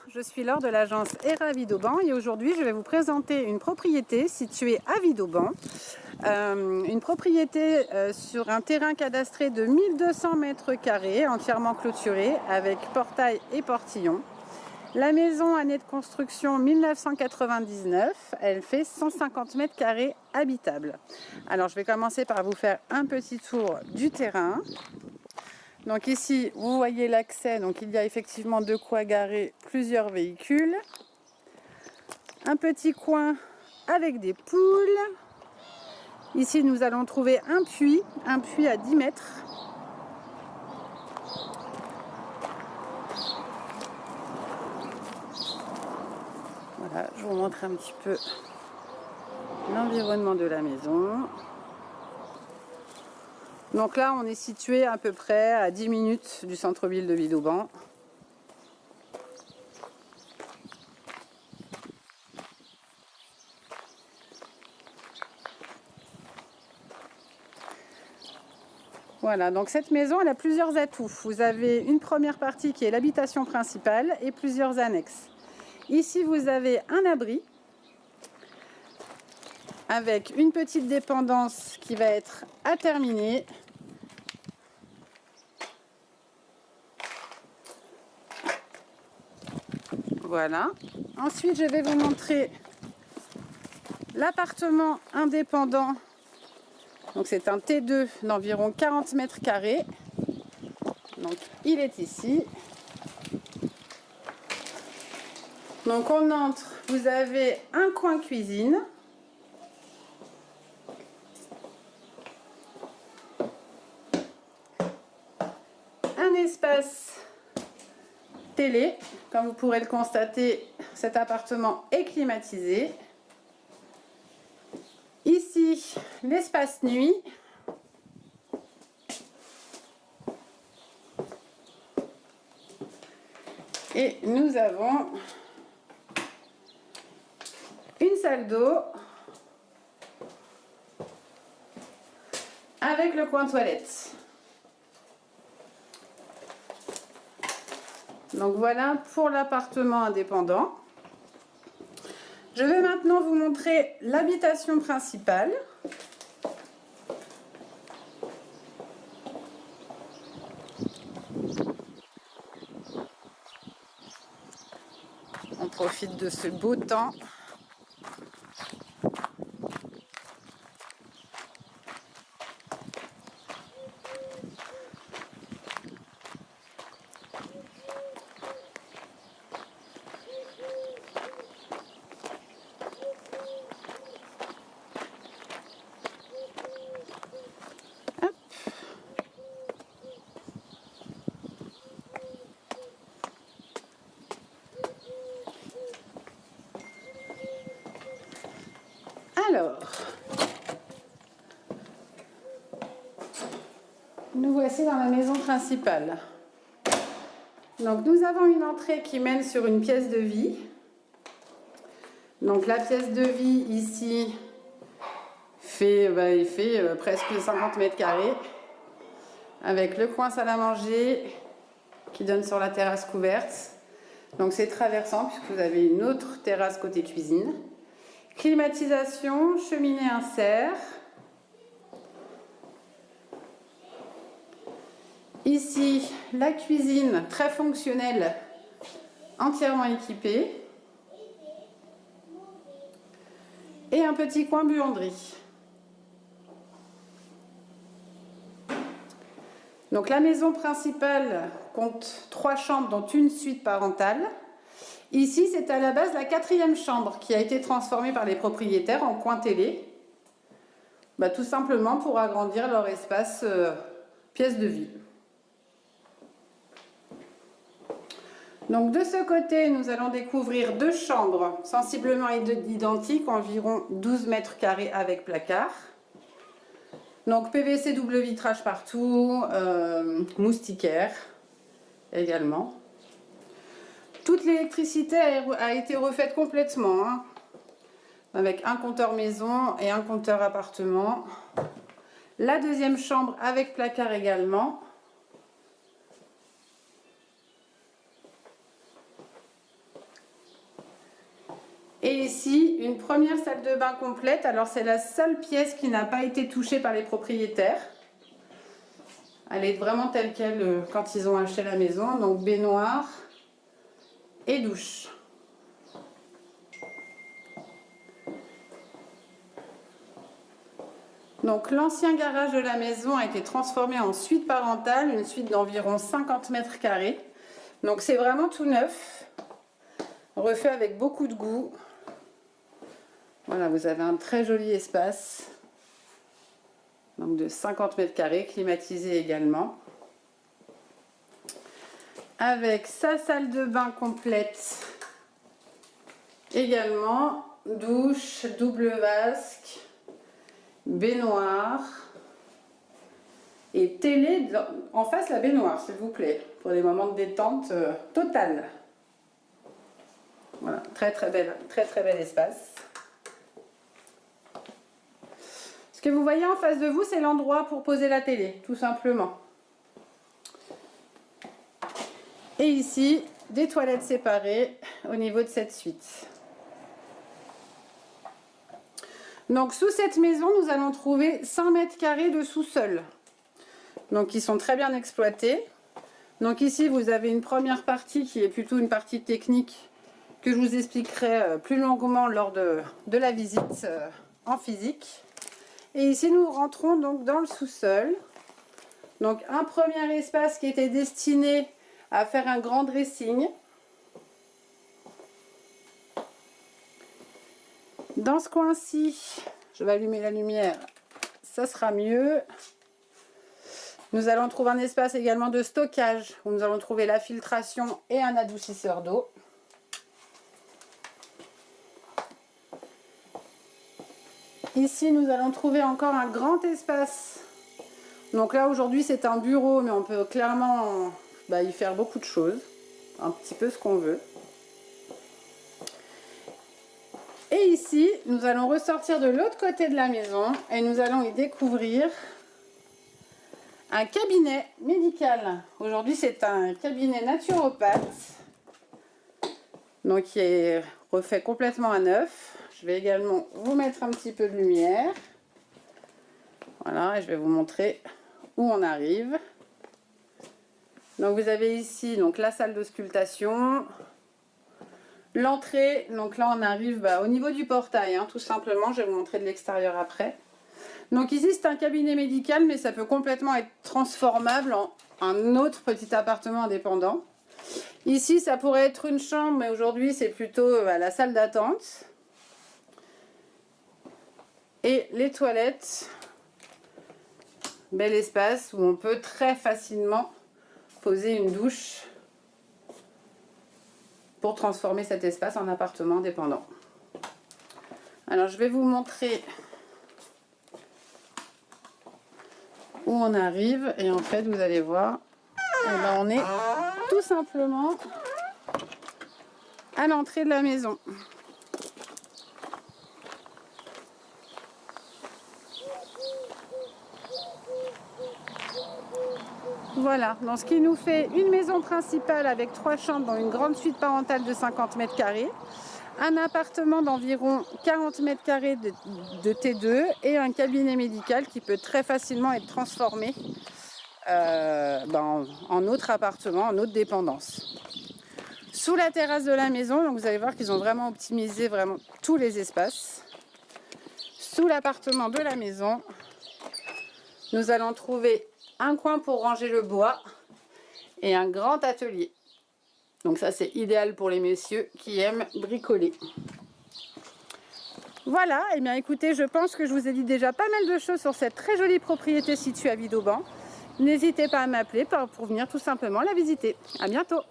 je suis Laure de l'agence ERA Vidauban et aujourd'hui je vais vous présenter une propriété située à Vidauban. Une propriété sur un terrain cadastré de 1200 mètres carrés, entièrement clôturé avec portail et portillon. La maison, année de construction 1999, elle fait 150 mètres carrés habitables. Alors je vais commencer par vous faire un petit tour du terrain. Donc ici, vous voyez l'accès, donc il y a effectivement de quoi garer plusieurs véhicules. Un petit coin avec des poules. Ici, nous allons trouver un puits à 10 mètres. Voilà, je vous montre un petit peu l'environnement de la maison. Donc là, on est situé à peu près à 10 minutes du centre-ville de Vidauban. Voilà, donc cette maison, elle a plusieurs atouts. Vous avez une première partie qui est l'habitation principale et plusieurs annexes. Ici, vous avez un abri avec une petite dépendance qui va être à terminer. Voilà. Ensuite, je vais vous montrer l'appartement indépendant. Donc, c'est un T2 d'environ 40 mètres carrés. Donc, il est ici. Donc, on entre. Vous avez un coin cuisine. Un espace télé. Comme vous pourrez le constater, cet appartement est climatisé. Ici, l'espace nuit. Et nous avons une salle d'eau avec le coin toilette. Donc voilà pour l'appartement indépendant. Je vais maintenant vous montrer l'habitation principale. On profite de ce beau temps. Alors, nous voici dans la maison principale. Donc nous avons une entrée qui mène sur une pièce de vie. Donc la pièce de vie ici fait presque 50 mètres carrés avec le coin salle à manger qui donne sur la terrasse couverte. Donc c'est traversant puisque vous avez une autre terrasse côté cuisine. Climatisation, cheminée insert. Ici, la cuisine très fonctionnelle, entièrement équipée. Et un petit coin buanderie. Donc la maison principale compte 3 chambres dont une suite parentale. Ici, c'est à la base la 4e chambre qui a été transformée par les propriétaires en coin télé. Tout simplement pour agrandir leur espace pièce de vie. Donc de ce côté, nous allons découvrir 2 chambres sensiblement identiques, environ 12 mètres carrés avec placard. Donc PVC double vitrage partout, moustiquaire également. Toute l'électricité a été refaite complètement, hein, avec un compteur maison et un compteur appartement. La 2e chambre avec placard également. Et ici, une première salle de bain complète. Alors, c'est la seule pièce qui n'a pas été touchée par les propriétaires. Elle est vraiment telle qu'elle quand ils ont acheté la maison. Donc, baignoire et douche. Donc, l'ancien garage de la maison a été transformé en suite parentale, une suite d'environ 50 mètres carrés. Donc, c'est vraiment tout neuf, refait avec beaucoup de goût. Voilà, vous avez un très joli espace, donc de 50 mètres carrés, climatisé également. Avec sa salle de bain complète également, douche, double vasque, baignoire et télé en face la baignoire, s'il vous plaît, pour des moments de détente totale. Voilà, très bel espace. Ce que vous voyez en face de vous, c'est l'endroit pour poser la télé, tout simplement. Et ici, des toilettes séparées au niveau de cette suite. Donc, sous cette maison, nous allons trouver 100 mètres carrés de sous-sol. Donc, ils sont très bien exploités. Donc, ici, vous avez une première partie qui est plutôt une partie technique que je vous expliquerai plus longuement lors de la visite en physique. Et ici, nous rentrons donc dans le sous-sol. Donc, un premier espace qui était destiné à faire un grand dressing. Dans ce coin-ci, je vais allumer la lumière, ça sera mieux. Nous allons trouver un espace également de stockage où nous allons trouver la filtration et un adoucisseur d'eau. Ici, nous allons trouver encore un grand espace. Donc là, aujourd'hui, c'est un bureau, mais on peut clairement y faire beaucoup de choses. Un petit peu ce qu'on veut. Et ici, nous allons ressortir de l'autre côté de la maison et nous allons y découvrir un cabinet médical. Aujourd'hui, c'est un cabinet naturopathe. Donc, qui est refait complètement à neuf. Je vais également vous mettre un petit peu de lumière. Voilà, et je vais vous montrer où on arrive. Donc, vous avez ici donc, la salle d'auscultation. L'entrée, donc là on arrive au niveau du portail, tout simplement. Je vais vous montrer de l'extérieur après. Donc ici c'est un cabinet médical, mais ça peut complètement être transformable en un autre petit appartement indépendant. Ici ça pourrait être une chambre, mais aujourd'hui c'est plutôt la salle d'attente. Et les toilettes, bel espace où on peut très facilement poser une douche pour transformer cet espace en appartement indépendant. Alors je vais vous montrer où on arrive et en fait vous allez voir, on est tout simplement à l'entrée de la maison. Voilà, donc ce qui nous fait une maison principale avec 3 chambres dans une grande suite parentale de 50 mètres carrés, un appartement d'environ 40 mètres carrés de T2 et un cabinet médical qui peut très facilement être transformé en autre appartement, en autre dépendance. Sous la terrasse de la maison, donc vous allez voir qu'ils ont vraiment optimisé tous les espaces. Sous l'appartement de la maison, nous allons trouver un coin pour ranger le bois et un grand atelier. Donc ça c'est idéal pour les messieurs qui aiment bricoler. Voilà, et bien écoutez, je pense que je vous ai dit déjà pas mal de choses sur cette très jolie propriété située à Vidauban. N'hésitez pas à m'appeler pour venir tout simplement la visiter. À bientôt.